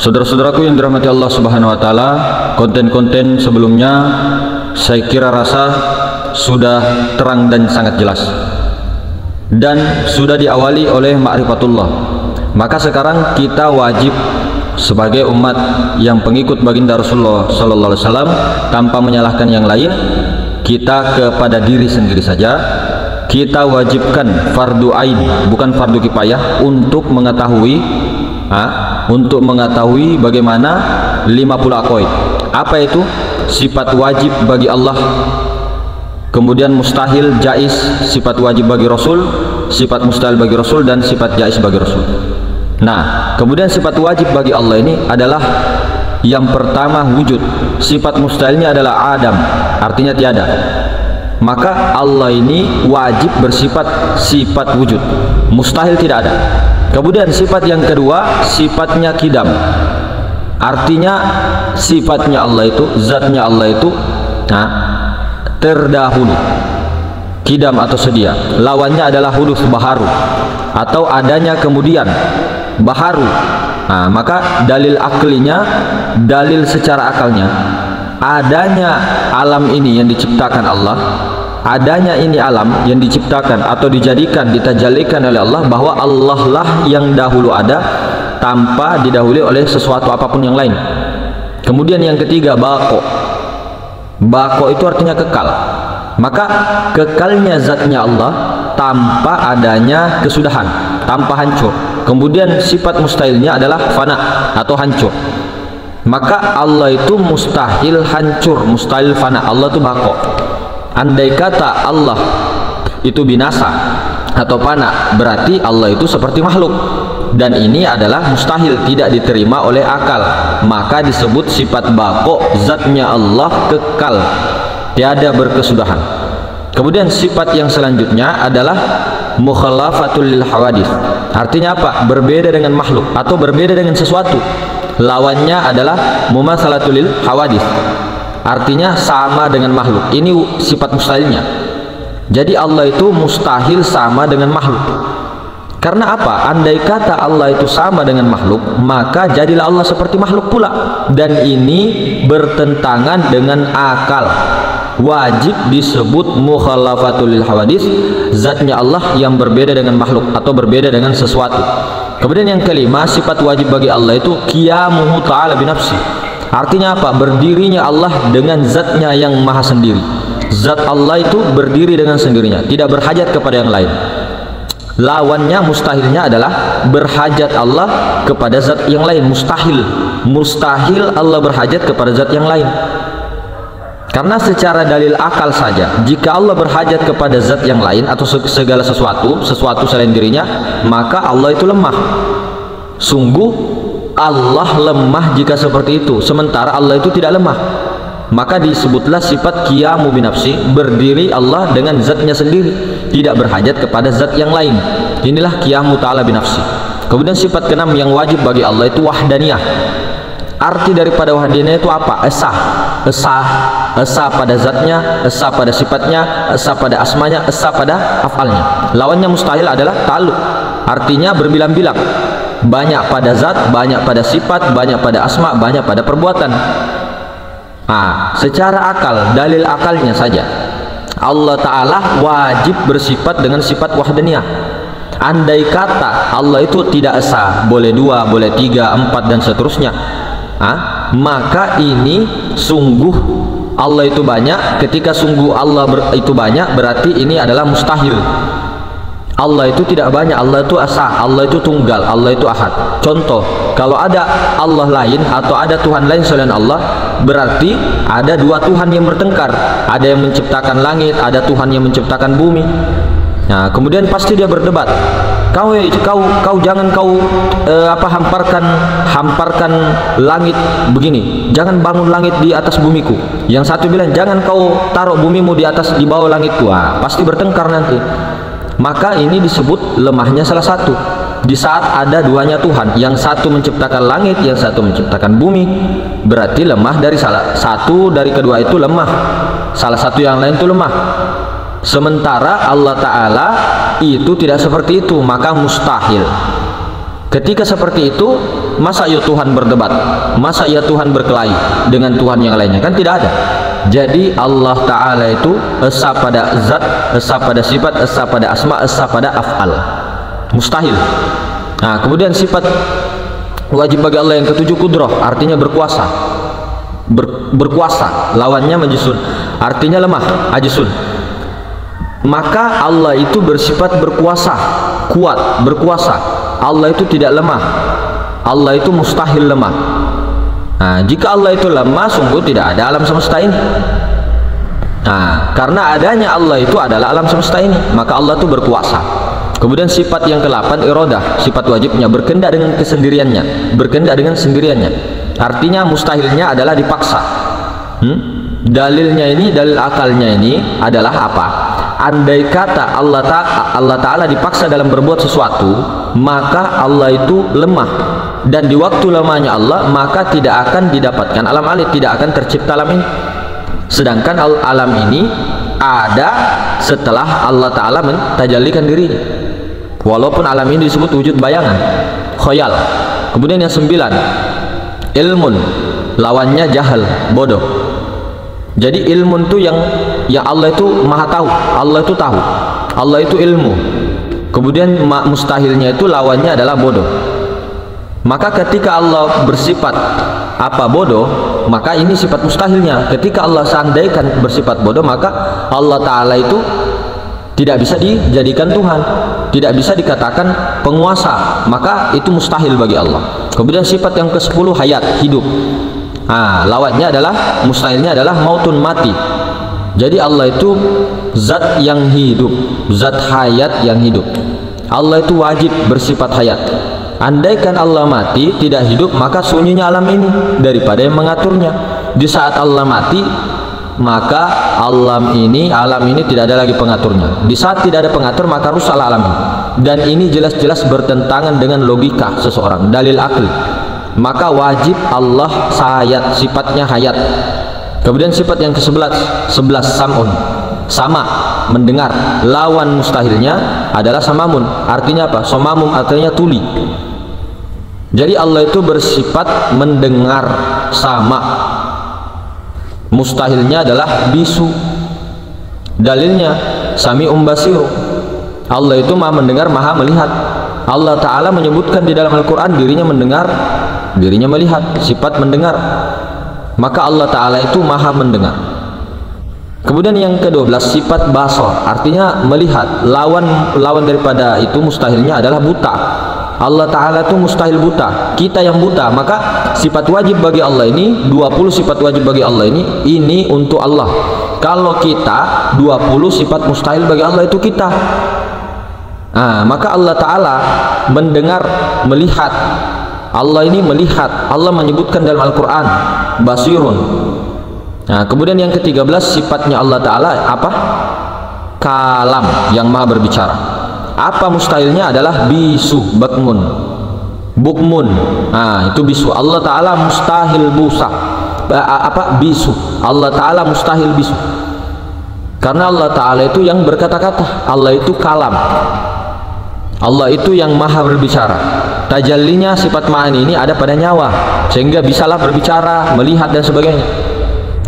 Saudara-saudaraku yang dirahmati Allah Subhanahu wa taala, konten-konten sebelumnya saya kira rasa sudah terang dan sangat jelas dan sudah diawali oleh ma'rifatullah. Maka sekarang kita wajib sebagai umat yang pengikut baginda Rasulullah sallallahu alaihi wasallam, tanpa menyalahkan yang lain, kita kepada diri sendiri saja kita wajibkan fardu ain, bukan fardu kifayah, untuk mengetahui bagaimana 50 aqaid. Apa itu? Sifat wajib bagi Allah, kemudian mustahil, jaiz, sifat wajib bagi Rasul, sifat mustahil bagi Rasul, dan sifat jaiz bagi Rasul. Nah, kemudian sifat wajib bagi Allah ini adalah yang pertama wujud. Sifat mustahilnya adalah adam, artinya tiada. Maka Allah ini wajib bersifat sifat wujud, mustahil tidak ada. Kemudian sifat yang kedua, sifatnya kidam, artinya sifatnya Allah itu, zatnya Allah itu terdahulu, kidam atau sedia. Lawannya adalah hudus, baharu, atau adanya kemudian, baharu. Nah, maka dalil aklinya, dalil secara akalnya, adanya alam ini yang diciptakan Allah, adanya ini alam yang diciptakan atau dijadikan, ditajalikan oleh Allah, bahwa Allah lah yang dahulu ada tanpa didahului oleh sesuatu apapun yang lain. Kemudian yang ketiga, baqo. Baqo itu artinya kekal. Maka kekalnya zatnya Allah tanpa adanya kesudahan, tanpa hancur. Kemudian sifat mustahilnya adalah fana atau hancur. Maka Allah itu mustahil hancur, mustahil fana. Allah itu baqo. Andai kata Allah itu binasa atau fana, berarti Allah itu seperti makhluk, dan ini adalah mustahil, tidak diterima oleh akal. Maka disebut sifat baqo, zatnya Allah kekal, tiada berkesudahan. Kemudian sifat yang selanjutnya adalah mukhalafatul lil hawadits. Artinya apa? Berbeda dengan makhluk atau berbeda dengan sesuatu. Lawannya adalah mumatsalatul lil hawadits, artinya sama dengan makhluk. Ini sifat mustahilnya. Jadi Allah itu mustahil sama dengan makhluk. Karena apa? Andai kata Allah itu sama dengan makhluk, maka jadilah Allah seperti makhluk pula, dan ini bertentangan dengan akal. Wajib disebut mukhalafatul lil hawadits, zatnya Allah yang berbeda dengan makhluk atau berbeda dengan sesuatu. Kemudian yang kelima, sifat wajib bagi Allah itu qiyamuhu ta'ala binafsi. Artinya apa? Berdirinya Allah dengan zatnya yang maha sendiri. Zat Allah itu berdiri dengan sendirinya, tidak berhajat kepada yang lain. Lawannya, mustahilnya adalah berhajat Allah kepada zat yang lain. Mustahil, mustahil Allah berhajat kepada zat yang lain. Karena secara dalil akal saja, jika Allah berhajat kepada zat yang lain atau segala sesuatu selain dirinya, maka Allah itu lemah. Sungguh Allah lemah jika seperti itu, sementara Allah itu tidak lemah. Maka disebutlah sifat qiyamu binafsi, berdiri Allah dengan zatnya sendiri, tidak berhajat kepada zat yang lain. Inilah qiyamu ta'ala binafsi. Kemudian sifat keenam yang wajib bagi Allah itu wahdaniyah. Arti daripada wahdaniyah itu apa? Esa pada zatnya, esa pada sifatnya, esa pada asmanya, esa pada afalnya. Lawannya mustahil adalah ta'alluq, artinya berbilang-bilang, banyak pada zat, banyak pada sifat, banyak pada asma, banyak pada perbuatan. Secara akal, dalil akalnya saja, Allah Ta'ala wajib bersifat dengan sifat wahdaniyah. Andai kata Allah itu tidak esa, boleh 2, boleh 3, 4 dan seterusnya, maka ini sungguh Allah itu banyak. Ketika sungguh Allah itu banyak, berarti ini adalah mustahil. Allah itu tidak banyak, Allah itu esa, Allah itu tunggal, Allah itu ahad. Contoh, kalau ada Allah lain atau ada Tuhan lain selain Allah, berarti ada dua Tuhan yang bertengkar. Ada yang menciptakan langit, ada Tuhan yang menciptakan bumi. Nah, kemudian pasti dia berdebat. Kau jangan hamparkan langit begini, jangan bangun langit di atas bumiku. Yang satu bilang jangan kau taruh bumimu di bawah langitku. Pasti bertengkar nanti. Maka ini disebut lemahnya salah satu. Di saat ada duanya Tuhan, yang satu menciptakan langit, yang satu menciptakan bumi, berarti lemah dari salah satu dari kedua itu lemah. Salah satu yang lain itu lemah. Sementara Allah Ta'ala itu tidak seperti itu, maka mustahil. Ketika seperti itu, masa ya Tuhan berdebat, masa ya Tuhan berkelahi dengan Tuhan yang lainnya? Kan tidak ada. Jadi Allah Ta'ala itu esa pada zat, esa pada sifat, esa pada asma, esa pada af'al. Mustahil. Nah, kemudian sifat wajib bagi Allah yang ketujuh, kudrah, artinya berkuasa. Berkuasa, lawannya majisun, artinya lemah, ajisun. Maka Allah itu bersifat berkuasa, kuat, berkuasa. Allah itu tidak lemah. Allah itu mustahil lemah. Nah, jika Allah itu lemah, sungguh tidak ada alam semesta ini. Nah, karena adanya Allah itu adalah alam semesta ini, maka Allah itu berkuasa. Kemudian sifat yang ke-8, iradah, sifat wajibnya berkehendak dengan kesendiriannya, berkehendak dengan sendiriannya. Artinya mustahilnya adalah dipaksa. Dalilnya ini, dalil akalnya ini adalah apa? Andai kata Allah Ta'ala dipaksa dalam berbuat sesuatu, maka Allah itu lemah, dan di waktu lemahnya Allah maka tidak akan didapatkan alam alif, tidak akan tercipta alam ini. Sedangkan alam ini ada setelah Allah Ta'ala mentajallikan dirinya, walaupun alam ini disebut wujud bayangan, khoyal. Kemudian yang 9, ilmun, lawannya jahal, bodoh. Jadi ilmu itu yang Allah itu maha tahu, Allah itu tahu, Allah itu ilmu. Kemudian mustahilnya itu lawannya adalah bodoh. Maka ketika Allah bersifat apa bodoh, maka ini sifat mustahilnya. Ketika Allah seandaikan bersifat bodoh, maka Allah Ta'ala itu tidak bisa dijadikan Tuhan, tidak bisa dikatakan penguasa, maka itu mustahil bagi Allah. Kemudian sifat yang ke-10, hayat, hidup. Lawannya adalah, mustahilnya adalah mautun, mati. Jadi Allah itu zat yang hidup, zat hayat yang hidup. Allah itu wajib bersifat hayat. Andaikan Allah mati, tidak hidup, maka sunyinya alam ini daripada yang mengaturnya. Di saat Allah mati, maka alam ini tidak ada lagi pengaturnya. Di saat tidak ada pengatur, maka rusak alam ini. Dan ini jelas-jelas bertentangan dengan logika seseorang, dalil akli. Maka wajib Allah hayat, sifatnya hayat. Kemudian sifat yang ke-11, sam'un, sama, mendengar. Lawan mustahilnya adalah samamun, artinya apa? Somamum artinya tuli. Jadi Allah itu bersifat mendengar, sama. Mustahilnya adalah bisu. Dalilnya sami'um basiru, Allah itu maha mendengar, maha melihat. Allah Ta'ala menyebutkan di dalam Al-Quran dirinya mendengar, dirinya melihat, sifat mendengar. Maka Allah Ta'ala itu maha mendengar. Kemudian yang ke-12, sifat basar, artinya melihat. Lawan daripada itu mustahilnya adalah buta. Allah Ta'ala itu mustahil buta, kita yang buta. Maka sifat wajib bagi Allah ini, 20 sifat wajib bagi Allah ini untuk Allah. Kalau kita 20 sifat mustahil bagi Allah itu kita. Maka Allah Ta'ala mendengar, melihat. Allah ini melihat. Allah menyebutkan dalam Al-Quran basirun. Kemudian yang ke-13, sifatnya Allah Ta'ala apa? Kalam, yang maha berbicara. Apa mustahilnya adalah bisu, bakmun, bukmun. Itu bisu. Allah Ta'ala mustahil busa, bisu. Allah Ta'ala mustahil bisu, karena Allah Ta'ala itu yang berkata-kata. Allah itu kalam, Allah itu yang maha berbicara. Tajallinya sifat ma'ani ini ada pada nyawa, sehingga bisalah berbicara, melihat dan sebagainya.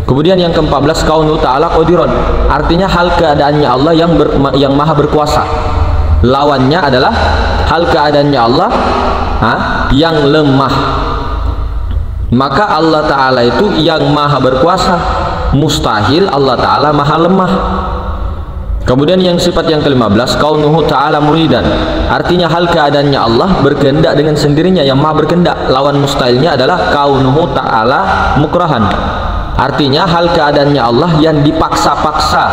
Kemudian yang ke-14, kaunu ta'ala qadiron, artinya hal keadaannya Allah yang maha berkuasa. Lawannya adalah hal keadaannya Allah yang lemah. Maka Allah Ta'ala itu yang maha berkuasa, mustahil Allah Ta'ala maha lemah. Kemudian yang sifat yang ke-15, kaunuhu ta'ala muridan, artinya hal keadaannya Allah berkehendak dengan sendirinya, yang maha berkehendak. Lawan mustahilnya adalah kaunuhu ta'ala mukrahan, artinya hal keadaannya Allah yang dipaksa-paksa.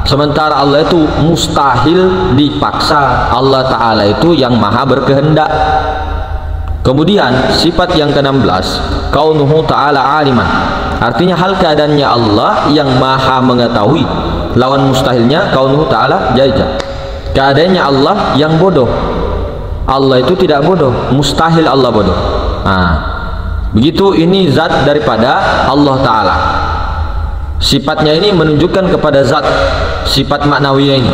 Sementara Allah itu mustahil dipaksa. Allah Ta'ala itu yang maha berkehendak. Kemudian sifat yang ke-16, kaunuhu ta'ala aliman, artinya hal keadaannya Allah yang maha mengetahui. Lawan mustahilnya kaunuhu ta'ala jahil, keadaannya Allah yang bodoh. Allah itu tidak bodoh, mustahil Allah bodoh. Begitu, ini zat daripada Allah Ta'ala. Sifatnya ini menunjukkan kepada zat, sifat maknawiyah ini.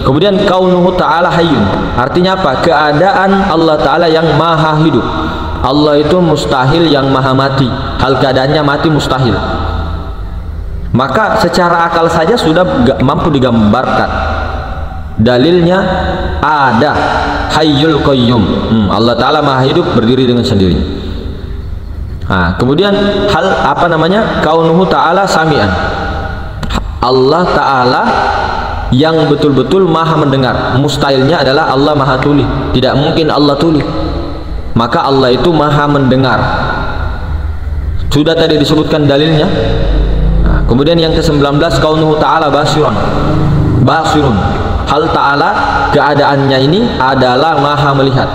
Kemudian kaunuhu ta'ala hayyun, artinya apa? Keadaan Allah Ta'ala yang maha hidup. Allah itu mustahil yang maha mati, hal keadaannya mati mustahil. Maka secara akal saja sudah mampu digambarkan. Dalilnya ada hayyul qayyum, Allah Ta'ala maha hidup berdiri dengan sendirinya. Nah, kemudian hal apa namanya? Kaunuhu ta'ala sami'an, Allah Ta'ala yang betul-betul maha mendengar. Mustahilnya adalah Allah maha tuli, tidak mungkin Allah tuli, maka Allah itu maha mendengar. Sudah tadi disebutkan dalilnya. Nah, kemudian yang ke-19 kaunuhu ta'ala basirun, basirun, hal ta'ala keadaannya ini adalah maha melihat.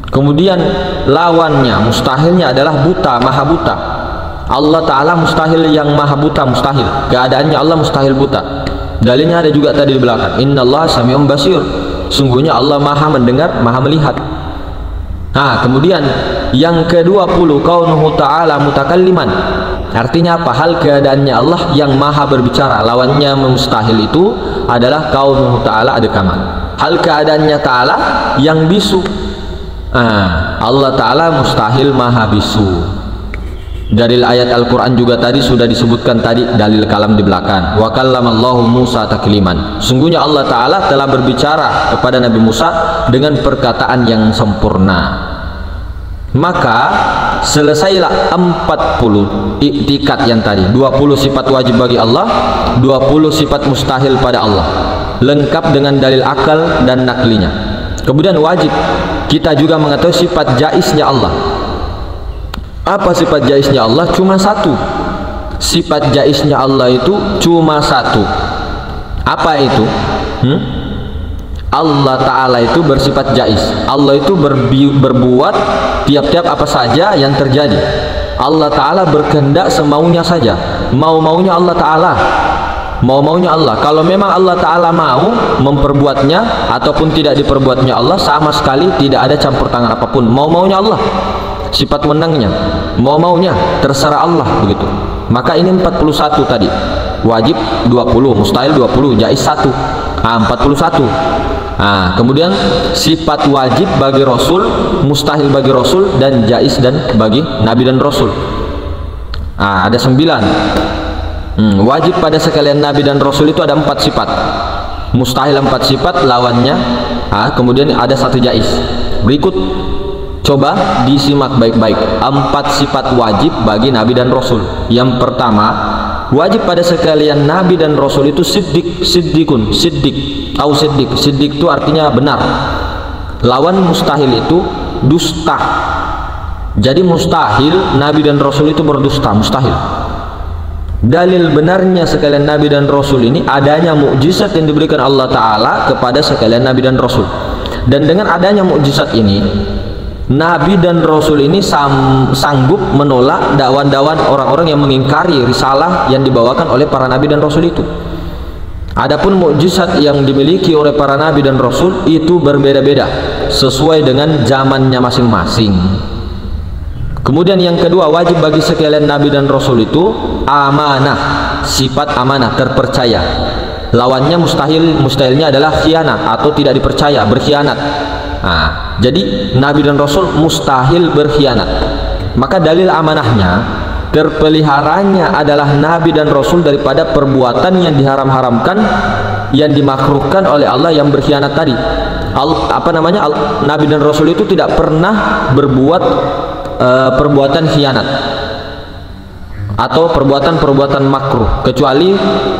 Kemudian lawannya mustahilnya adalah buta, maha buta. Allah Ta'ala mustahil yang maha buta, mustahil. Keadaannya Allah mustahil buta. Dalilnya ada juga tadi di belakang. Innallaha sami'un basir, sungguhnya Allah maha mendengar, maha melihat. Nah, kemudian yang ke-20 kaunuhu ta'ala mutakalliman, artinya apa? Hal keadaannya Allah yang maha berbicara. Lawannya mustahil itu adalah kaunuhu ta'ala adekaman, hal keadaannya ta'ala yang bisu. Allah Ta'ala mustahil maha bisu. Dalil ayat Al-Quran juga tadi sudah disebutkan tadi, dalil kalam di belakang. Wa kallamallahu Musa takliman, sungguhnya Allah Ta'ala telah berbicara kepada Nabi Musa dengan perkataan yang sempurna. Maka selesailah 40 i'tikad yang tadi, 20 sifat wajib bagi Allah, 20 sifat mustahil pada Allah, lengkap dengan dalil akal dan naklinya. Kemudian wajib kita juga mengetahui sifat jaiznya Allah. Apa sifat jaiznya Allah? Cuma satu. Sifat jaiznya Allah itu cuma satu. Apa itu? Allah Ta'ala itu bersifat jaiz. Allah itu berbuat tiap-tiap apa saja yang terjadi. Allah Ta'ala berkehendak semaunya saja. Mau-maunya Allah Ta'ala, mau-maunya Allah. Kalau memang Allah Ta'ala mau memperbuatnya ataupun tidak diperbuatnya Allah, sama sekali tidak ada campur tangan apapun. Mau-maunya Allah, sifat menangnya, mau-maunya, terserah Allah, begitu. Maka ini 41 tadi, wajib 20, mustahil 20, jaiz 1. 41. Kemudian sifat wajib bagi Rasul, mustahil bagi Rasul, dan jaiz dan bagi Nabi dan Rasul. Ada 9. Wajib pada sekalian Nabi dan Rasul itu ada 4 sifat. Mustahil 4 sifat, lawannya. Kemudian ada 1 jaiz. Berikut coba disimak baik-baik 4 sifat wajib bagi Nabi dan Rasul. Yang pertama, wajib pada sekalian Nabi dan Rasul itu siddiqun, atau siddiq itu artinya benar. Lawan mustahil itu dusta. Jadi mustahil Nabi dan Rasul itu berdusta, mustahil. Dalil benarnya sekalian Nabi dan Rasul ini adanya mukjizat yang diberikan Allah Ta'ala kepada sekalian Nabi dan Rasul. Dan dengan adanya mukjizat ini, Nabi dan Rasul ini sanggup menolak dakwan-dakwan orang-orang yang mengingkari risalah yang dibawakan oleh para Nabi dan Rasul itu. Adapun mukjizat yang dimiliki oleh para Nabi dan Rasul itu berbeda-beda sesuai dengan zamannya masing-masing. Kemudian yang kedua, wajib bagi sekalian Nabi dan Rasul itu amanah, sifat amanah, terpercaya. Lawannya mustahilnya adalah khianat atau tidak dipercaya, berkhianat. Jadi Nabi dan Rasul mustahil berkhianat. Maka dalil amanahnya, terpeliharanya adalah Nabi dan Rasul daripada perbuatan yang diharam-haramkan, yang dimakruhkan oleh Allah, yang berkhianat tadi. Nabi dan Rasul itu tidak pernah berbuat perbuatan khianat atau perbuatan-perbuatan makruh, kecuali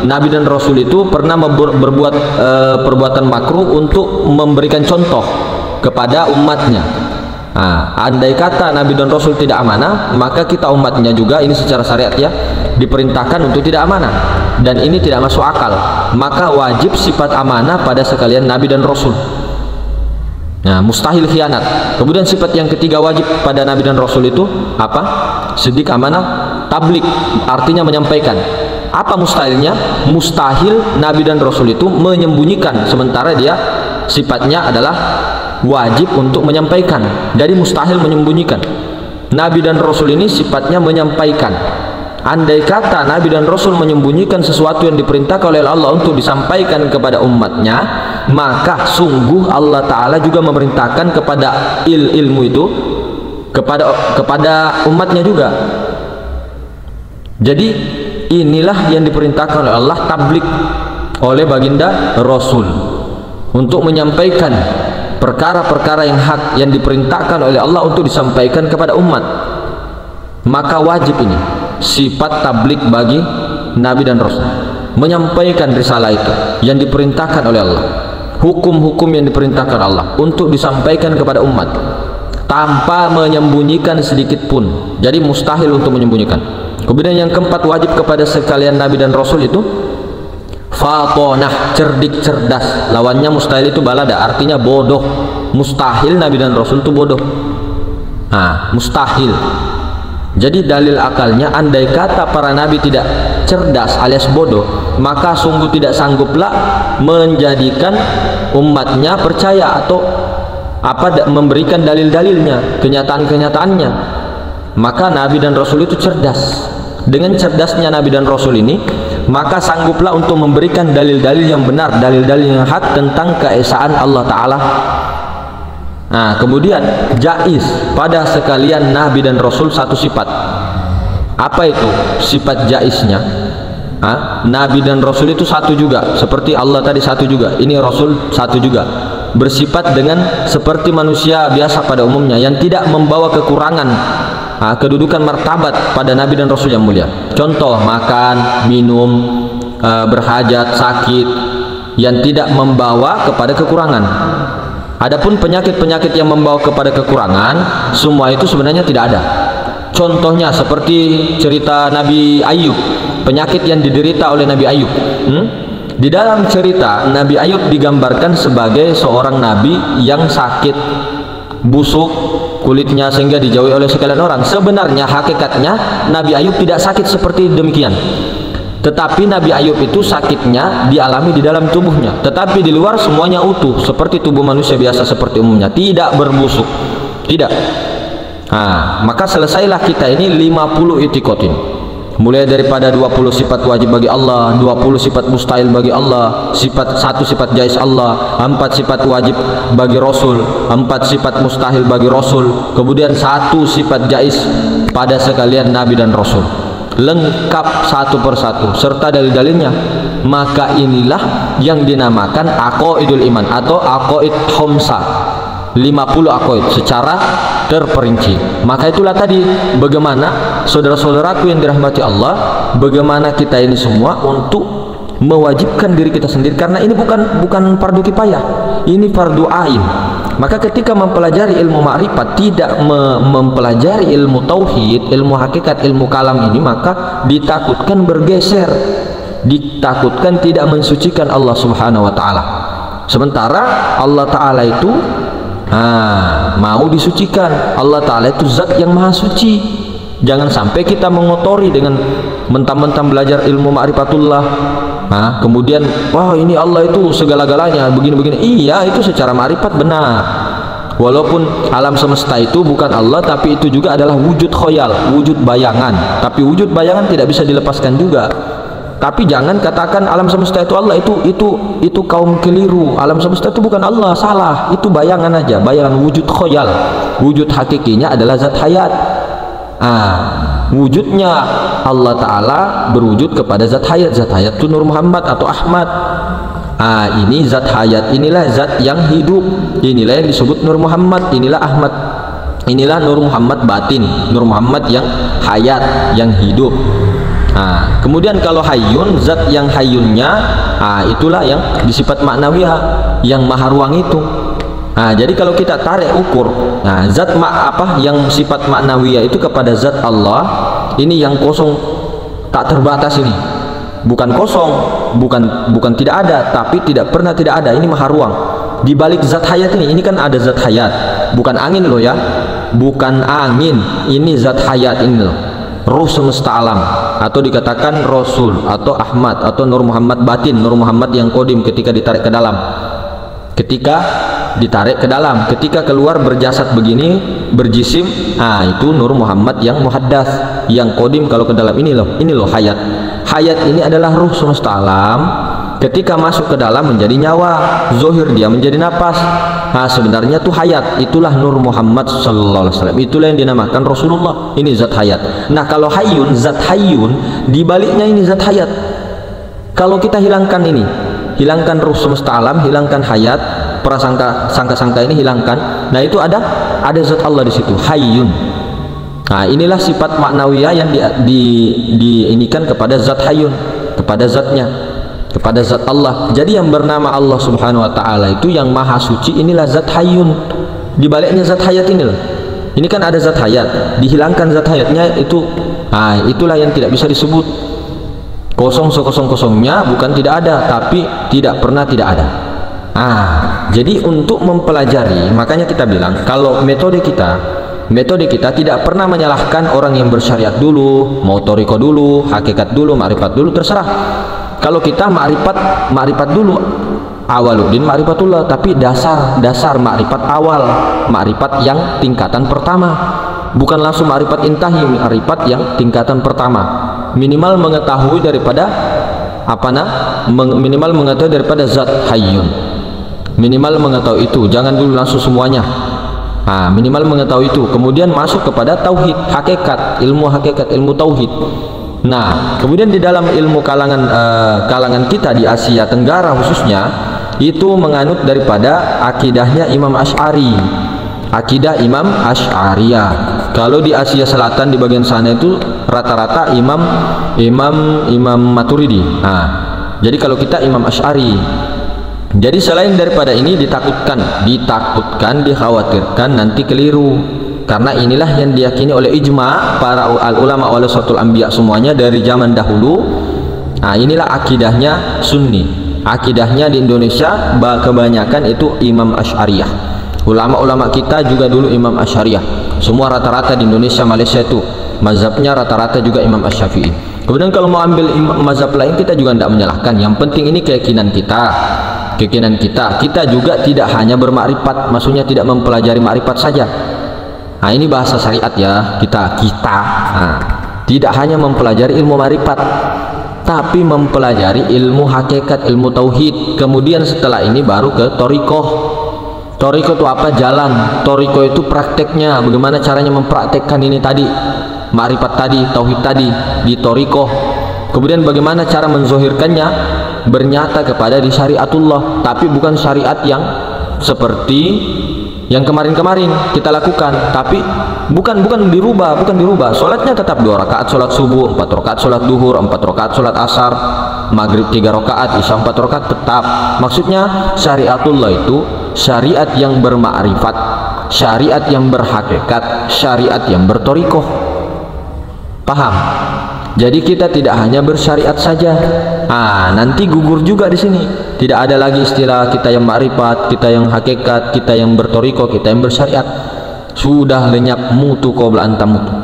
Nabi dan Rasul itu pernah berbuat perbuatan makruh untuk memberikan contoh kepada umatnya. Andai kata Nabi dan Rasul tidak amanah, maka kita umatnya juga ini secara syariat ya diperintahkan untuk tidak amanah, dan ini tidak masuk akal. Maka wajib sifat amanah pada sekalian Nabi dan Rasul. Mustahil khianat. Kemudian sifat yang ketiga wajib pada Nabi dan Rasul itu apa? Siddiq, amanah, tablik, artinya menyampaikan. Apa mustahilnya? Mustahil Nabi dan Rasul itu menyembunyikan, sementara dia sifatnya adalah wajib untuk menyampaikan. Jadi mustahil menyembunyikan. Nabi dan Rasul ini sifatnya menyampaikan. andai kata Nabi dan Rasul menyembunyikan sesuatu yang diperintahkan oleh Allah untuk disampaikan kepada umatnya, maka sungguh Allah Ta'ala juga memerintahkan kepada ilmu itu kepada umatnya juga. Jadi inilah yang diperintahkan oleh Allah, tablik oleh baginda Rasul, untuk menyampaikan perkara-perkara yang hak yang diperintahkan oleh Allah untuk disampaikan kepada umat. Maka wajib ini sifat tablik bagi Nabi dan Rasul, menyampaikan risalah itu yang diperintahkan oleh Allah, hukum-hukum yang diperintahkan Allah untuk disampaikan kepada umat tanpa menyembunyikan sedikit pun. Jadi mustahil untuk menyembunyikan. Kemudian yang keempat, wajib kepada sekalian Nabi dan Rasul itu fatonah, cerdik, cerdas. Lawannya mustahil itu balada, artinya bodoh. Mustahil Nabi dan Rasul itu bodoh. Mustahil. Jadi dalil akalnya, andai kata para nabi tidak cerdas alias bodoh, maka sungguh tidak sangguplah menjadikan umatnya percaya atau memberikan dalil-dalilnya, kenyataan-kenyataannya. Maka Nabi dan Rasul itu cerdas. Dengan cerdasnya Nabi dan Rasul ini, maka sangguplah untuk memberikan dalil-dalil yang benar, dalil-dalil yang hak tentang keesaan Allah Ta'ala. Kemudian jaiz pada sekalian Nabi dan Rasul satu sifat. Apa itu sifat jaiznya? Nabi dan Rasul itu satu juga, seperti Allah tadi satu juga, ini Rasul satu juga, bersifat dengan seperti manusia biasa pada umumnya, yang tidak membawa kekurangan kedudukan martabat pada Nabi dan Rasul yang mulia. Contoh makan, minum, berhajat, sakit, yang tidak membawa kepada kekurangan. Adapun penyakit-penyakit yang membawa kepada kekurangan, semua itu sebenarnya tidak ada. Contohnya seperti cerita Nabi Ayub, penyakit yang diderita oleh Nabi Ayub. Di dalam cerita Nabi Ayub digambarkan sebagai seorang nabi yang sakit, busuk kulitnya sehingga dijauhi oleh sekalian orang. Sebenarnya hakikatnya Nabi Ayub tidak sakit seperti demikian, tetapi Nabi Ayub itu sakitnya dialami di dalam tubuhnya, tetapi di luar semuanya utuh seperti tubuh manusia biasa seperti umumnya, tidak berbusuk, tidak. Maka selesailah kita ini 50 itikotin, mulai daripada 20 sifat wajib bagi Allah, 20 sifat mustahil bagi Allah, satu sifat jaiz Allah, 4 sifat wajib bagi Rasul, 4 sifat mustahil bagi Rasul, kemudian 1 sifat jaiz pada sekalian Nabi dan Rasul, lengkap satu persatu serta dalil-dalilnya. Maka inilah yang dinamakan aqaidul iman atau aqaid khamsah, 50 aqaid secara terperinci. Maka itulah tadi bagaimana saudara-saudaraku yang dirahmati Allah, bagaimana kita ini semua untuk mewajibkan diri kita sendiri, karena ini bukan fardu kifayah, ini fardu ain. Maka ketika mempelajari ilmu ma'rifat, tidak mempelajari ilmu tauhid, ilmu hakikat, ilmu kalam ini, maka ditakutkan bergeser, ditakutkan tidak mensucikan Allah Subhanahu wa Ta'ala. Sementara Allah Ta'ala itu mau disucikan. Allah Ta'ala itu zat yang maha suci. Jangan sampai kita mengotori dengan mentang-mentang belajar ilmu ma'rifatullah, kemudian ini Allah itu segala-galanya begini-begini. Iya, itu secara ma'rifat benar, walaupun alam semesta itu bukan Allah, tapi itu juga adalah wujud khoyal, wujud bayangan. Tapi wujud bayangan tidak bisa dilepaskan juga. Tapi jangan katakan alam semesta itu Allah, itu kaum keliru. Alam semesta itu bukan Allah, salah, itu bayangan aja, bayangan wujud khoyal. Wujud hakikinya adalah zat hayat. Wujudnya Allah Ta'ala berwujud kepada zat hayat. Zat hayat itu Nur Muhammad atau Ahmad. Ini zat hayat, inilah zat yang hidup, inilah yang disebut Nur Muhammad, inilah Ahmad, inilah Nur Muhammad batin, Nur Muhammad yang hayat, yang hidup. Kemudian kalau hayyun, zat yang hayyunnya, itulah yang disifat maknawiyah, yang maha ruang itu. Jadi kalau kita tarik ukur, zat yang sifat maknawiyah itu kepada zat Allah, ini yang kosong tak terbatas ini, bukan kosong, bukan tidak ada, tapi tidak pernah tidak ada. Ini maha ruang. Di balik zat hayat ini kan ada zat hayat, bukan angin loh ya, bukan angin, ini zat hayat ini loh, ruh semesta alam, atau dikatakan Rasul atau Ahmad atau Nur Muhammad batin, Nur Muhammad yang kodim ketika ditarik ke dalam. ketika ditarik ke dalam, ketika keluar berjasad begini, berjisim, itu Nur Muhammad yang muhaddas, yang kodim. Kalau ke dalam ini loh hayat. Hayat ini adalah ruh semesta alam. Ketika masuk ke dalam menjadi nyawa, zohir dia menjadi napas. Sebenarnya itu hayat, itulah Nur Muhammad sallallahu alaihi wasallam. Itulah yang dinamakan Rasulullah. Ini zat hayat. Nah, kalau hayyun, zat hayyun, dibaliknya ini zat hayat. Kalau kita hilangkan ini, hilangkan ruh semesta alam, hilangkan hayat, prasangka sangka-sangka ini hilangkan. Nah, itu ada zat Allah di situ, hayyun. Nah, inilah sifat maknawiyah yang diinikan kepada zat hayyun, kepada zatnya, kepada zat Allah. Jadi yang bernama Allah Subhanahu wa taala itu yang maha suci, inilah zat hayyun. Di baliknya zat hayat ini loh. Ini kan ada zat hayat, dihilangkan zat hayatnya itu, itulah yang tidak bisa disebut. Kosong sekosong-kosongnya bukan tidak ada, tapi tidak pernah tidak ada. Jadi untuk mempelajari, makanya kita bilang kalau metode kita tidak pernah menyalahkan orang yang bersyariat dulu, mau toriko dulu, hakikat dulu, ma'rifat dulu, terserah. Kalau kita ma'rifat dulu, awaluddin ma'rifatullah, tapi dasar ma'rifat awal, ma'rifat yang tingkatan pertama, bukan langsung ma'rifat intahi, ma'rifat yang tingkatan pertama. Minimal mengetahui daripada minimal mengetahui daripada zat hayyun, minimal mengetahui itu, jangan dulu langsung semuanya. Minimal mengetahui itu, kemudian masuk kepada tauhid, hakikat, ilmu tauhid. Nah, kemudian di dalam ilmu kalangan kita di Asia Tenggara khususnya, itu menganut daripada akidahnya Imam Asy'ari, akidah Imam Asy'ariyah. Kalau di Asia Selatan di bagian sana itu rata-rata Imam Maturidi. Jadi kalau kita Imam Asy'ari. Jadi selain daripada ini ditakutkan, dikhawatirkan nanti keliru, karena inilah yang diyakini oleh ijma para ulama warasatul anbiya semuanya dari zaman dahulu. Inilah akidahnya Sunni, akidahnya di Indonesia kebanyakan itu Imam Asy'ariyah. Ulama-ulama kita juga dulu Imam Asy'ariyah. Semua rata-rata di Indonesia, Malaysia itu mazhabnya rata-rata juga Imam Asy-Syafi'i. Kemudian kalau mau ambil mazhab lain kita juga tidak menyalahkan. Yang penting ini keyakinan kita juga tidak hanya bermakrifat, maksudnya tidak mempelajari makrifat saja. Ini bahasa syariat ya, kita tidak hanya mempelajari ilmu makrifat, tapi mempelajari ilmu hakikat, ilmu tauhid. Kemudian setelah ini baru ke thariqah. Thariqah itu apa? Jalan. Thariqah itu prakteknya, bagaimana caranya mempraktekkan ini tadi, makrifat tadi, tauhid tadi di thariqah. Kemudian bagaimana cara menzohirkannya, bernyata kepada di syariatullah, tapi bukan syariat yang seperti yang kemarin-kemarin kita lakukan, tapi bukan dirubah. Sholatnya tetap 2 rakaat sholat subuh, 4 rakaat sholat duhur, 4 rakaat sholat asar, maghrib 3 rakaat, isya 4 rakaat, tetap. Maksudnya syariatullah itu syariat yang bermakrifat, syariat yang berhakikat, syariat yang berthariqah. Paham? Jadi kita tidak hanya bersyariat saja. Nanti gugur juga di sini. Tidak ada lagi istilah kita yang makrifat, kita yang hakikat, kita yang berthariqah, kita yang bersyariat. Sudah lenyap mutu qabla an tamutu.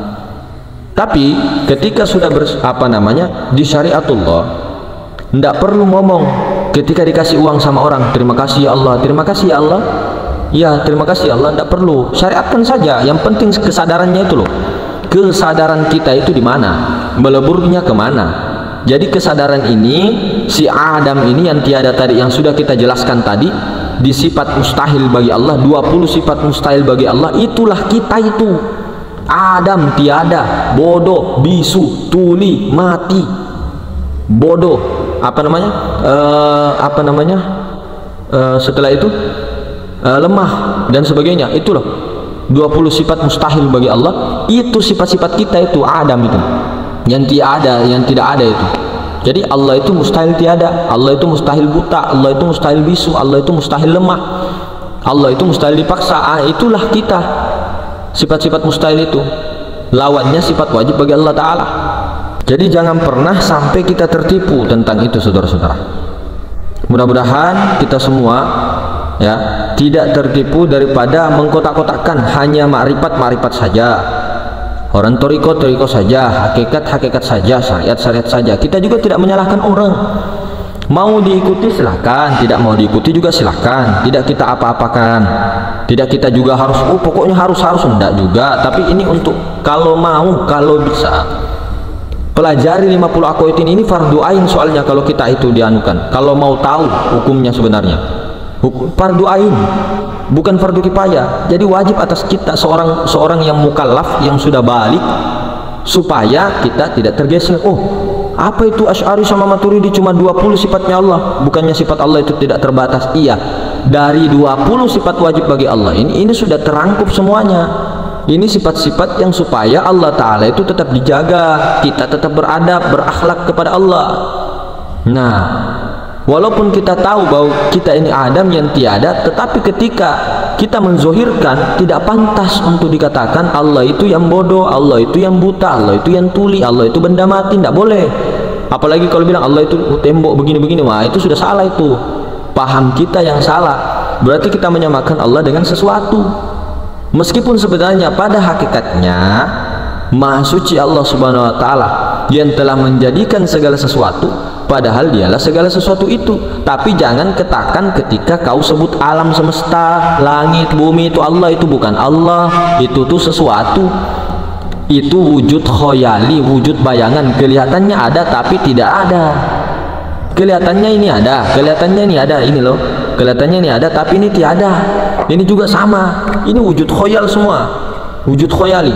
Tapi ketika sudah di syariatullah, tidak perlu ngomong. Ketika dikasih uang sama orang, terima kasih ya Allah, terima kasih ya Allah. Ya, terima kasih ya Allah, tidak perlu. Syariatkan saja. Yang penting kesadarannya itu loh. Kesadaran kita itu di mana, meleburnya kemana. Jadi kesadaran ini, si Adam ini yang tiada tadi, yang sudah kita jelaskan tadi, di sifat mustahil bagi Allah, 20 sifat mustahil bagi Allah, itulah kita itu. Adam tiada, bodoh, bisu, tuli, mati, bodoh, setelah itu lemah dan sebagainya. Itulah 20 sifat mustahil bagi Allah. Itu sifat-sifat kita itu Adam itu yang tidak ada itu. Jadi Allah itu mustahil tiada, Allah itu mustahil buta, Allah itu mustahil bisu, Allah itu mustahil lemah, Allah itu mustahil dipaksa. Itulah kita, sifat-sifat mustahil itu. Lawannya sifat wajib bagi Allah Ta'ala. Jadi jangan pernah sampai kita tertipu tentang itu, saudara-saudara. Mudah-mudahan kita semua ya tidak tertipu daripada mengkotak-kotakkan hanya makrifat saja, orang thariqah saja, hakikat saja, syariat saja. Kita juga tidak menyalahkan orang. Mau diikuti silahkan, tidak mau diikuti juga silahkan, tidak kita apa-apakan, tidak kita juga harus pokoknya harus enggak juga. Tapi ini untuk kalau mau, kalau bisa pelajari 50 aqaitin ini fardu ain soalnya kalau kita itu dianukan. Kalau mau tahu hukumnya sebenarnya hukum fardu ain, bukan fardu kifayah. Jadi wajib atas kita seorang yang mukallaf, yang sudah balik, supaya kita tidak tergeser. Oh, apa itu Asy'ari sama Maturidi cuma 20 sifatnya Allah? Bukannya sifat Allah itu tidak terbatas? Iya, dari 20 sifat wajib bagi Allah ini sudah terangkup semuanya. Ini sifat-sifat yang supaya Allah Ta'ala itu tetap dijaga, kita tetap beradab, berakhlak kepada Allah. Nah, walaupun kita tahu bahwa kita ini Adam yang tiada, tetapi ketika kita menzohirkan, tidak pantas untuk dikatakan Allah itu yang bodoh, Allah itu yang buta, Allah itu yang tuli, Allah itu benda mati. Tidak boleh. Apalagi kalau bilang Allah itu tembok begini-begini, wah itu sudah salah. Itu paham kita yang salah. Berarti kita menyamakan Allah dengan sesuatu, meskipun sebenarnya pada hakikatnya Maha Suci Allah Subhanahu wa Ta'ala yang telah menjadikan segala sesuatu, padahal dialah segala sesuatu itu. Tapi jangan katakan ketika kau sebut alam semesta, langit, bumi itu Allah, itu bukan Allah, itu tuh sesuatu, itu wujud khoyali, wujud bayangan. Kelihatannya ada tapi tidak ada. Kelihatannya ini ada, kelihatannya ini ada, ini loh, kelihatannya ini ada tapi ini tiada. Ini juga sama, ini wujud khoyal semua, wujud khoyali.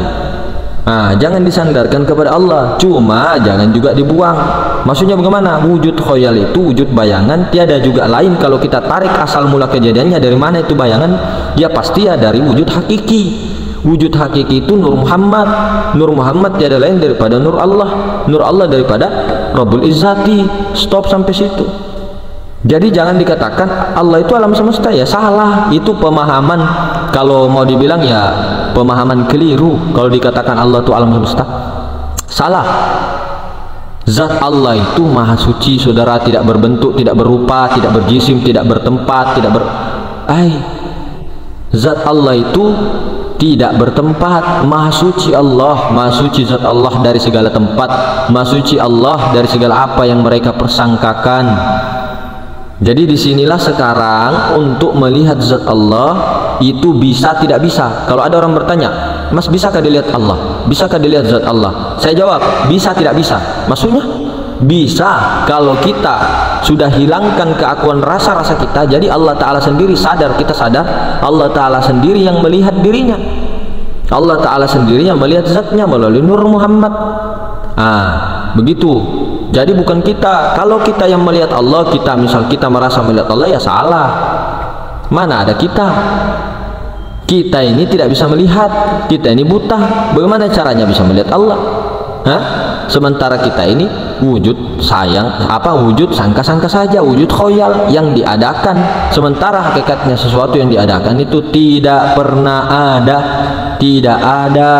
Nah, jangan disandarkan kepada Allah, cuma jangan juga dibuang. Maksudnya bagaimana? Wujud khoyal itu wujud bayangan, tiada juga lain. Kalau kita tarik asal mula kejadiannya, dari mana itu bayangan? Ya pasti ya dari wujud hakiki. Wujud hakiki itu Nur Muhammad. Nur Muhammad tiada lain daripada Nur Allah. Nur Allah daripada Rabbul Izzati. Stop sampai situ. Jadi jangan dikatakan Allah itu alam semesta, ya salah. Itu pemahaman, kalau mau dibilang ya pemahaman keliru. Kalau dikatakan Allah itu alam semesta, salah. Zat Allah itu maha suci, saudara, tidak berbentuk, tidak berupa, tidak berjisim, tidak bertempat, tidak Zat Allah itu tidak bertempat, maha suci Allah, maha suci zat Allah dari segala tempat, maha suci Allah dari segala apa yang mereka persangkakan. Jadi disinilah sekarang untuk melihat zat Allah itu bisa tidak bisa. Kalau ada orang bertanya, Mas, bisakah dilihat Allah? Bisakah dilihat zat Allah? Saya jawab, bisa tidak bisa. Maksudnya bisa kalau kita sudah hilangkan keakuan rasa-rasa kita. Jadi Allah Ta'ala sendiri sadar, kita sadar, Allah Ta'ala sendiri yang melihat dirinya, Allah Ta'ala sendiri yang melihat zatnya melalui Nur Muhammad. Begitu. Jadi bukan kita. Kalau kita yang melihat Allah, kita misal kita merasa melihat Allah, ya salah. Mana ada kita? Kita ini tidak bisa melihat, kita ini buta. Bagaimana caranya bisa melihat Allah? Sementara kita ini wujud wujud sangka-sangka saja, wujud khoyal yang diadakan. Sementara hakikatnya sesuatu yang diadakan itu tidak pernah ada, tidak ada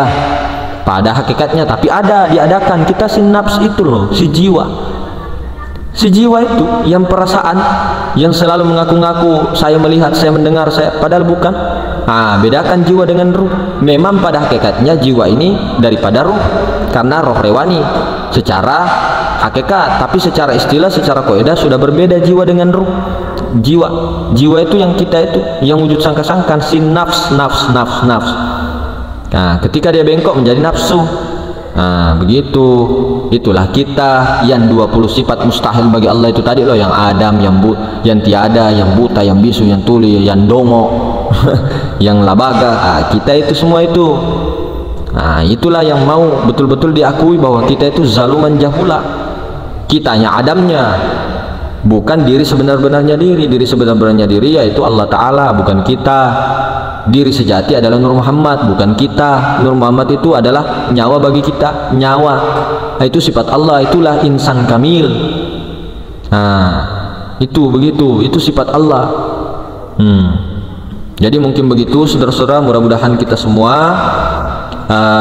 pada hakikatnya, tapi ada, diadakan. Kita si nafs itu loh, si jiwa. Si jiwa itu yang perasaan, yang selalu mengaku-ngaku saya melihat, saya mendengar, padahal bukan. Bedakan jiwa dengan ruh. Memang pada hakikatnya jiwa ini daripada ruh, karena roh rewani secara hakikat, tapi secara istilah, secara kaidah sudah berbeda jiwa dengan ruh. Jiwa itu yang kita itu, yang wujud sangka-sangka, si nafs. Nah, ketika dia bengkok menjadi nafsu. Begitu. Itulah kita yang 20 sifat mustahil bagi Allah itu tadi loh, yang Adam, yang tiada, yang buta, yang bisu, yang tuli, yang dongo, yang labaga. Kita itu semua itu. Itulah yang mau betul-betul diakui bahwa kita itu zaluman jahula. Kitanya Adamnya, bukan diri sebenar-benarnya diri. Diri sebenar-benarnya diri yaitu Allah Ta'ala, bukan kita. Diri sejati adalah Nur Muhammad, bukan kita. Nur Muhammad itu adalah nyawa bagi kita, nyawa. Itu sifat Allah, itulah insan kamil. Itu begitu, itu sifat Allah. Jadi mungkin begitu, saudara-saudara. Mudah-mudahan kita semua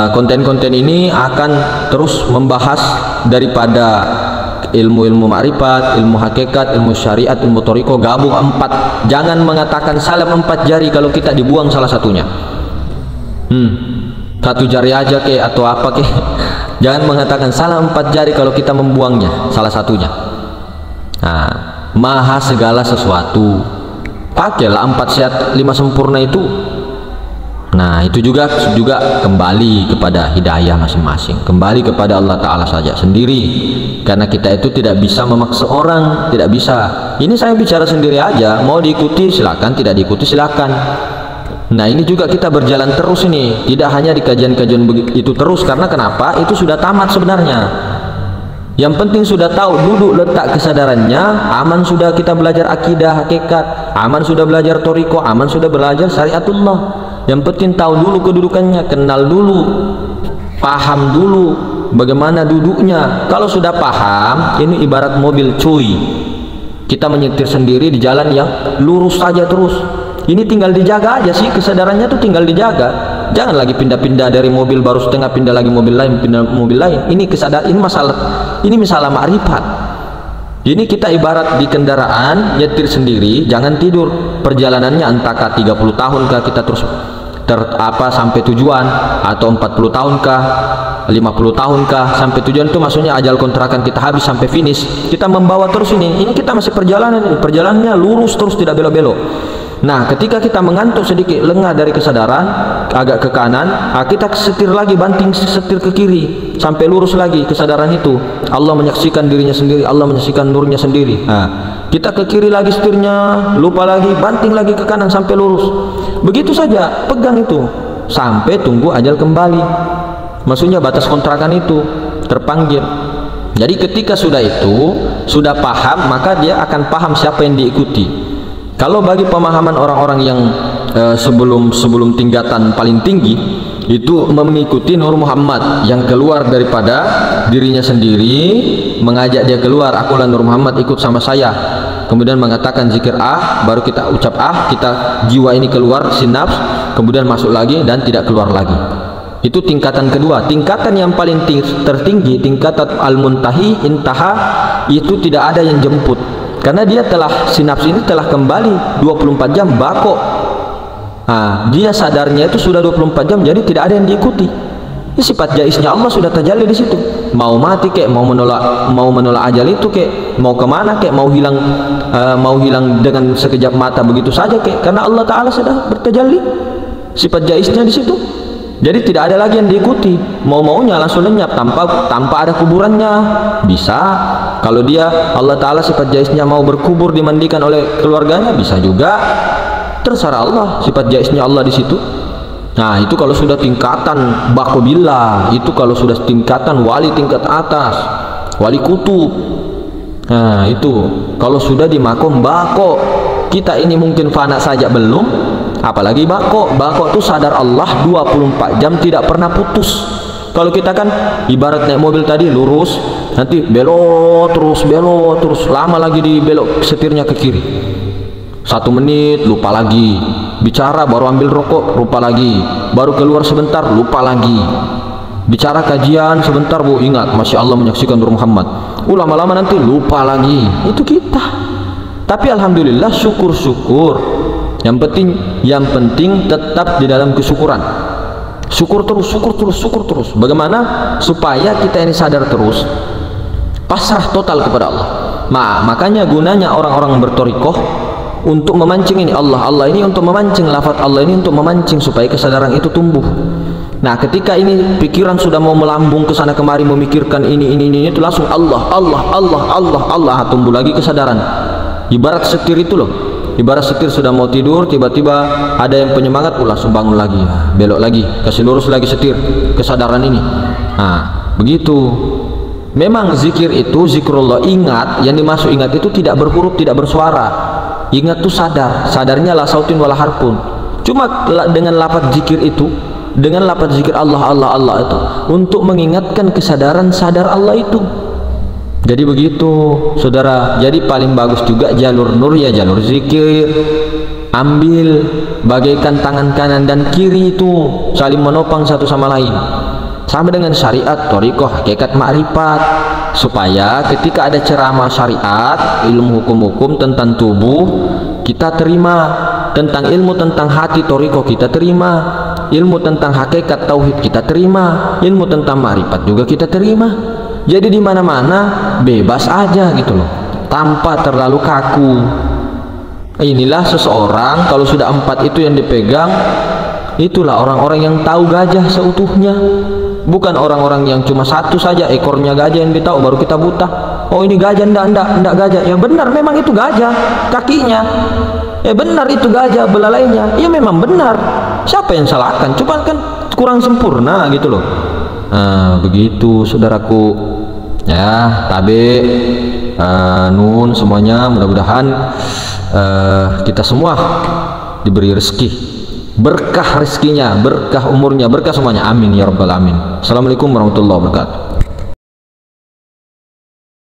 konten-konten ini akan terus membahas daripada ilmu-ilmu ma'rifat, ilmu hakikat, ilmu syariat, ilmu thariqah, gabung 4. Jangan mengatakan salam 4 jari kalau kita dibuang salah satunya. 1 jari aja atau apa Jangan mengatakan salam 4 jari kalau kita membuangnya salah satunya. maha segala sesuatu. Pakailah 4 sehat 5 sempurna itu. Nah, itu juga kembali kepada hidayah masing-masing, kembali kepada Allah Ta'ala saja sendiri, karena kita itu tidak bisa memaksa orang, tidak bisa. Ini saya bicara sendiri aja, mau diikuti silakan, tidak diikuti silakan. Nah, ini juga kita berjalan terus ini, tidak hanya di kajian-kajian itu terus, karena kenapa? Itu sudah tamat sebenarnya. Yang penting sudah tahu duduk letak kesadarannya, aman sudah kita belajar akidah, hakikat, aman sudah belajar toriko, aman sudah belajar syariatullah. Yang penting tahu dulu kedudukannya, kenal dulu, paham dulu bagaimana duduknya. Kalau sudah paham, ini ibarat mobil cuy, kita menyetir sendiri di jalan yang lurus saja terus. Ini tinggal dijaga aja sih, kesadarannya tuh tinggal dijaga. Jangan lagi pindah-pindah dari mobil baru setengah, pindah lagi mobil lain, pindah mobil lain. Ini kesadaran, ini masalah ma'rifat. Ini kita ibarat di kendaraan, nyetir sendiri, jangan tidur. Perjalanannya entahkah 30 tahunkah kita terus sampai tujuan, atau 40 tahunkah, 50 tahunkah sampai tujuan. Itu maksudnya ajal kontrakan kita habis sampai finish. Kita membawa terus ini kita masih perjalanannya lurus terus, tidak belok-belok. Nah, ketika kita mengantuk sedikit, lengah dari kesadaran, agak ke kanan, kita setir lagi, banting setir ke kiri sampai lurus lagi kesadaran itu. Allah menyaksikan dirinya sendiri, Allah menyaksikan nurnya sendiri. Nah, kita ke kiri lagi setirnya, lupa lagi, banting lagi ke kanan sampai lurus. Begitu saja, pegang itu sampai tunggu ajal kembali. Maksudnya batas kontrakan itu terpanggil. Jadi ketika sudah paham, maka dia akan paham siapa yang diikuti. Kalau bagi pemahaman orang-orang yang sebelum tingkatan paling tinggi, itu mengikuti Nur Muhammad yang keluar daripada dirinya sendiri, mengajak dia keluar, akulah Nur Muhammad, ikut sama saya. Kemudian mengatakan zikir baru kita ucap kita jiwa ini keluar sinaps, kemudian masuk lagi dan tidak keluar lagi. Itu tingkatan kedua. Tingkatan yang paling tertinggi, tingkatan al-muntahi, intaha, itu tidak ada yang jemput. Karena dia sinaps ini telah kembali 24 jam bako. Dia sadarnya itu sudah 24 jam, jadi tidak ada yang diikuti. Ini sifat jaiznya Allah sudah terjalin di situ. Mau mati kek, mau menolak ajal itu kek, mau kemana kek, mau hilang dengan sekejap mata begitu saja kek, karena Allah Ta'ala sudah bertajalli. Sifat jaiznya di situ. Jadi tidak ada lagi yang diikuti. Mau-maunya langsung lenyap tanpa ada kuburannya. Bisa. Kalau dia Allah Ta'ala sifat jaiznya mau berkubur, dimandikan oleh keluarganya, bisa juga. Terserah Allah sifat jaiznya Allah di situ. Nah, itu kalau sudah tingkatan bakobillah, itu kalau sudah tingkatan wali tingkat atas, wali kutub. Nah, itu kalau sudah di makom bako. Kita ini mungkin fana saja belum, apalagi bako. Bako itu sadar Allah 24 jam tidak pernah putus. Kalau kita kan ibarat naik mobil tadi lurus, nanti belok terus, lama lagi di belok setirnya ke kiri. 1 menit lupa lagi, bicara baru ambil rokok lupa lagi, baru keluar sebentar lupa lagi, bicara kajian sebentar ingat Masya Allah menyaksikan Nur Muhammad, lama-lama nanti lupa lagi. Itu kita. Tapi alhamdulillah, syukur. Yang penting tetap di dalam kesyukuran. Syukur terus. Bagaimana supaya kita ini sadar terus, pasrah total kepada Allah. Makanya gunanya orang-orang bertorikoh untuk memancing ini Allah ini, untuk memancing lafaz Allah ini, untuk memancing supaya kesadaran itu tumbuh. Nah, ketika ini pikiran sudah mau melambung ke sana kemari memikirkan ini itu, langsung Allah tumbuh lagi kesadaran. Ibarat setir itu loh. Ibarat setir sudah mau tidur, tiba-tiba ada yang penyemangat, langsung bangun lagi, belok lagi, kasih lurus lagi setir, kesadaran ini. Nah, begitu. Memang zikir itu, zikrullah, ingat, yang dimaksud ingat itu tidak berhuruf, tidak bersuara. Ingat itu sadarnya la sautin wala harpun. Cuma dengan lafaz zikir itu, dengan lafaz zikir Allah itu, untuk mengingatkan kesadaran sadar Allah itu. Jadi begitu saudara. Jadi paling bagus juga jalur nur, ya jalur zikir. Ambil bagaikan tangan kanan dan kiri itu saling menopang satu sama lain, sama dengan syariat, thariqah, hakikat, ma'rifat, supaya ketika ada ceramah syariat, ilmu hukum-hukum tentang tubuh kita terima, tentang ilmu tentang hati, thariqah kita terima, ilmu tentang hakikat tauhid kita terima, ilmu tentang ma'rifat juga kita terima. Jadi di mana-mana bebas aja gitu loh, tanpa terlalu kaku. Inilah seseorang kalau sudah 4 itu yang dipegang, itulah orang-orang yang tahu gajah seutuhnya, bukan orang-orang yang cuma satu saja ekornya gajah yang ditahu baru kita buta. Oh ini gajah, enggak gajah. Ya benar, memang itu gajah kakinya. Ya benar itu gajah belalainya. Ya memang benar. Siapa yang salahkan? Cuma kan kurang sempurna gitu loh. Nah, begitu saudaraku. Ya, tabe nun semuanya, mudah-mudahan kita semua diberi rezeki, berkah rezekinya, berkah umurnya, berkah semuanya. Amin ya rabbal alamin. Assalamualaikum warahmatullahi wabarakatuh.